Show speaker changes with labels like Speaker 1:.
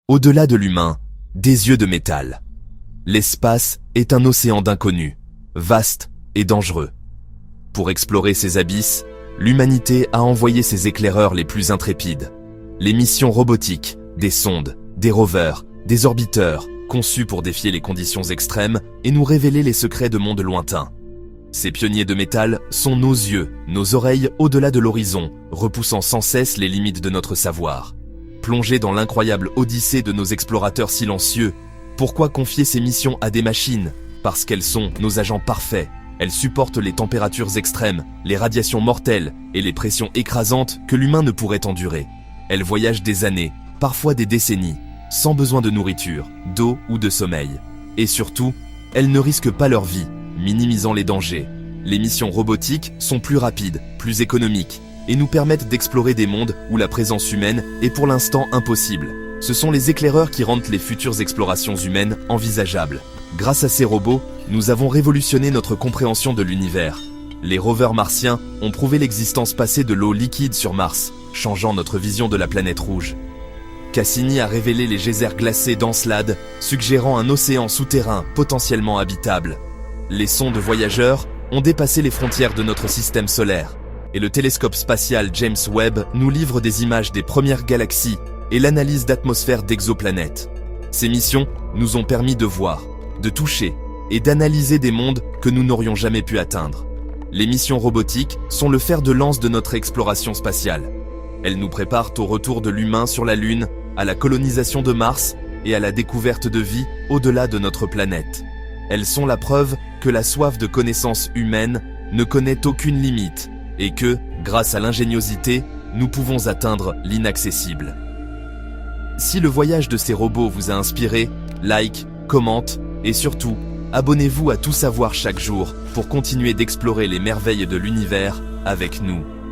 Speaker 1: Au-delà de l'humain, des yeux de métal. L'espace est un océan d'inconnus, vaste et dangereux. Pour explorer ces abysses, l'humanité a envoyé ses éclaireurs les plus intrépides. Les missions robotiques, des sondes, des rovers, des orbiteurs, conçus pour défier les conditions extrêmes et nous révéler les secrets de mondes lointains. Ces pionniers de métal sont nos yeux, nos oreilles au-delà de l'horizon, repoussant sans cesse les limites de notre savoir. Plongés dans l'incroyable odyssée de nos explorateurs silencieux, pourquoi confier ces missions à des machines? Parce qu'elles sont nos agents parfaits. Elles supportent les températures extrêmes, les radiations mortelles et les pressions écrasantes que l'humain ne pourrait endurer. Elles voyagent des années, parfois des décennies, sans besoin de nourriture, d'eau ou de sommeil. Et surtout, elles ne risquent pas leur vie, minimisant les dangers. Les missions robotiques sont plus rapides, plus économiques, et nous permettent d'explorer des mondes où la présence humaine est pour l'instant impossible. Ce sont les éclaireurs qui rendent les futures explorations humaines envisageables. Grâce à ces robots, nous avons révolutionné notre compréhension de l'univers. Les rovers martiens ont prouvé l'existence passée de l'eau liquide sur Mars, changeant notre vision de la planète rouge. Cassini a révélé les geysers glacés d'Encelade, suggérant un océan souterrain potentiellement habitable. Les sondes voyageurs ont dépassé les frontières de notre système solaire, et le télescope spatial James Webb nous livre des images des premières galaxies et l'analyse d'atmosphères d'exoplanètes. Ces missions nous ont permis de voir, de toucher et d'analyser des mondes que nous n'aurions jamais pu atteindre. Les missions robotiques sont le fer de lance de notre exploration spatiale. Elles nous préparent au retour de l'humain sur la Lune, à la colonisation de Mars et à la découverte de vie au-delà de notre planète. Elles sont la preuve que la soif de connaissance humaine ne connaît aucune limite et que, grâce à l'ingéniosité, nous pouvons atteindre l'inaccessible. Si le voyage de ces robots vous a inspiré, like, commente et surtout, abonnez-vous à Tout savoir chaque jour pour continuer d'explorer les merveilles de l'univers avec nous.